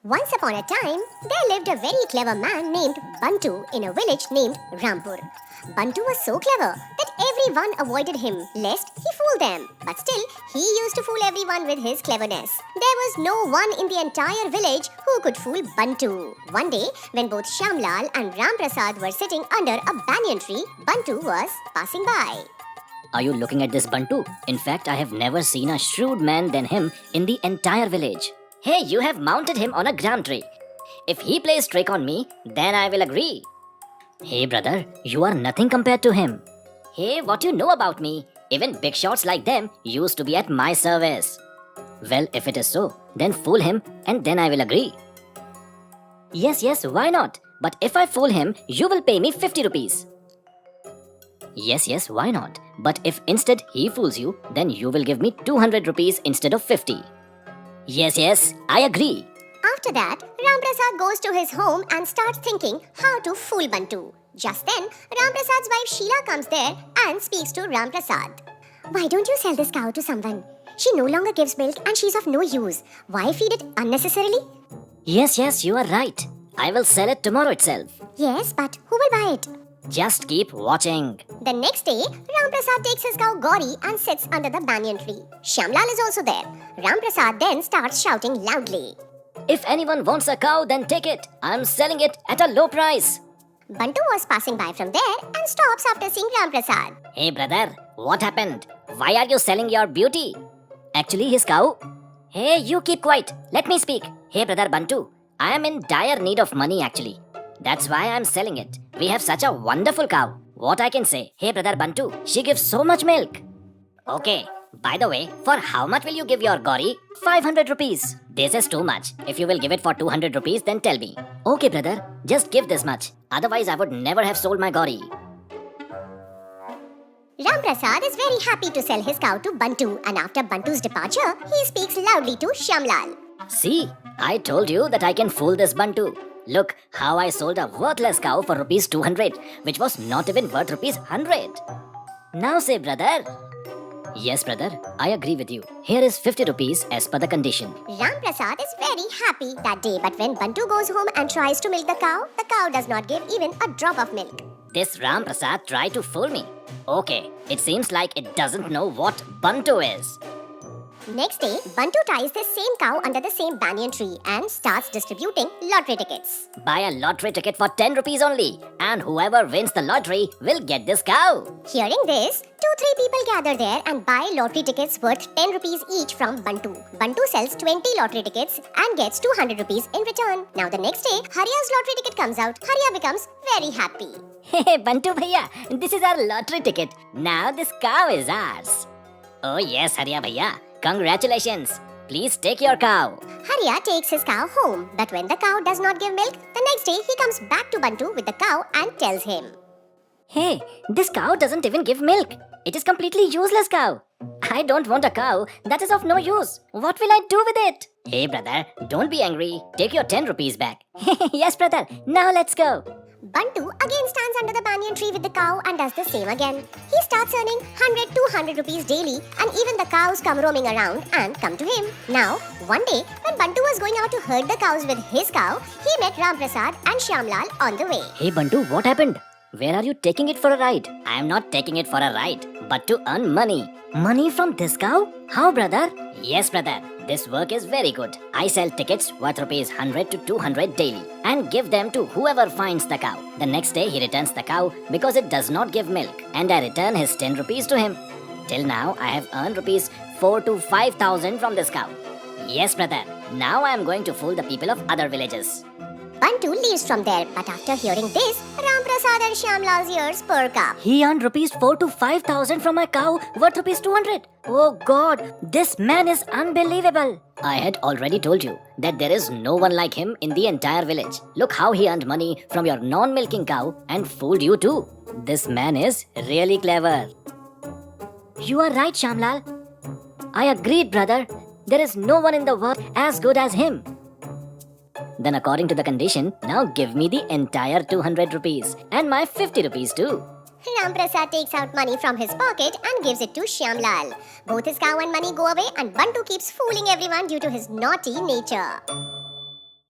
Once upon a time, there lived a very clever man named Bantu in a village named Rampur. Bantu was so clever that everyone avoided him lest he fool them. But still, he used to fool everyone with his cleverness. There was no one in the entire village who could fool Bantu. One day, when both Shyamlal and Ramprasad were sitting under a banyan tree, Bantu was passing by. Are you looking at this Bantu? In fact, I have never seen a shrewd man than him in the entire village. Hey, you have mounted him on a gram tree. If he plays trick on me, then I will agree. Hey brother, you are nothing compared to him. Hey, what you know about me? Even big shots like them used to be at my service. Well, if it is so, then fool him and then I will agree. Yes, why not? But if I fool him, you will pay me 50 rupees. Yes, why not? But if instead he fools you, then you will give me 200 rupees instead of 50. Yes, I agree. After that, Ramprasad goes to his home and starts thinking how to fool Bantu. Just then, Ramprasad's wife Sheila comes there and speaks to Ramprasad. Why don't you sell this cow to someone? She no longer gives milk and she's of no use. Why feed it unnecessarily? Yes, you are right. I will sell it tomorrow itself. Yes, but who will buy it? Just keep watching. The next day, Ramprasad takes his cow Gauri and sits under the banyan tree. Shyamlal is also there. Ramprasad then starts shouting loudly. If anyone wants a cow, then take it. I'm selling it at a low price. Bantu was passing by from there and stops after seeing Ramprasad. Hey brother, what happened? Why are you selling your beauty? Actually, his cow? Hey, you keep quiet. Let me speak. Hey brother Bantu, I am in dire need of money actually. That's why I'm selling it. We have such a wonderful cow. What I can say? Hey brother Bantu, she gives so much milk. Okay. By the way, for how much will you give your Gauri? 500 rupees. This is too much. If you will give it for 200 rupees, then tell me. Okay, brother. Just give this much. Otherwise, I would never have sold my Gauri. Ramprasad is very happy to sell his cow to Bantu, and after Bantu's departure, he speaks loudly to Shyamlal. See, I told you that I can fool this Bantu. Look how I sold a worthless cow for rupees 200, which was not even worth rupees 100. Now say, brother. Yes, brother, I agree with you. Here is 50 rupees as per the condition. Ramprasad is very happy that day, but when Bantu goes home and tries to milk the cow does not give even a drop of milk. This Ramprasad tried to fool me. Okay, it seems like it doesn't know what Bantu is. Next day, Bantu ties the same cow under the same banyan tree and starts distributing lottery tickets. Buy a lottery ticket for 10 rupees only, and whoever wins the lottery will get this cow. Hearing this, 2-3 people gather there and buy lottery tickets worth 10 rupees each from Bantu. Bantu sells 20 lottery tickets and gets 200 rupees in return. Now the next day, Haria's lottery ticket comes out. Haria becomes very happy. Hey, Bantu bhaiya, this is our lottery ticket. Now this cow is ours. Oh yes, Haria bhaiya. Congratulations! Please take your cow. Haria takes his cow home, but when the cow does not give milk, the next day he comes back to Bantu with the cow and tells him, Hey, this cow doesn't even give milk. It is completely useless cow. I don't want a cow that is of no use. What will I do with it? Hey brother, don't be angry. Take your 10 rupees back. Yes brother, now let's go. Bantu again stands under the banyan tree with the cow and does the same again. He starts earning 100-200 rupees daily, and even the cows come roaming around and come to him. Now, one day, when Bantu was going out to herd the cows with his cow, he met Ramprasad and Shyamlal on the way. Hey Bantu, what happened? Where are you taking it for a ride? I am not taking it for a ride, but to earn money. Money from this cow? How brother? Yes brother, this work is very good. I sell tickets worth rupees 100 to 200 daily and give them to whoever finds the cow. The next day he returns the cow because it does not give milk, and I return his 10 rupees to him. Till now I have earned rupees 4 to 5,000 from this cow. Yes brother, now I am going to fool the people of other villages. Bantu leaves from there, but after hearing this, Ramprasad and Shyamlal's ears perk up. He earned rupees 4 to 5,000 from my cow worth rupees 200. Oh God, this man is unbelievable. I had already told you that there is no one like him in the entire village. Look how he earned money from your non-milking cow and fooled you too. This man is really clever. You are right, Shyamlal. I agreed, brother. There is no one in the world as good as him. Then according to the condition, now give me the entire 200 rupees and my 50 rupees too. Ramprasad takes out money from his pocket and gives it to Shyamlal. Both his cow and money go away, and Bantu keeps fooling everyone due to his naughty nature.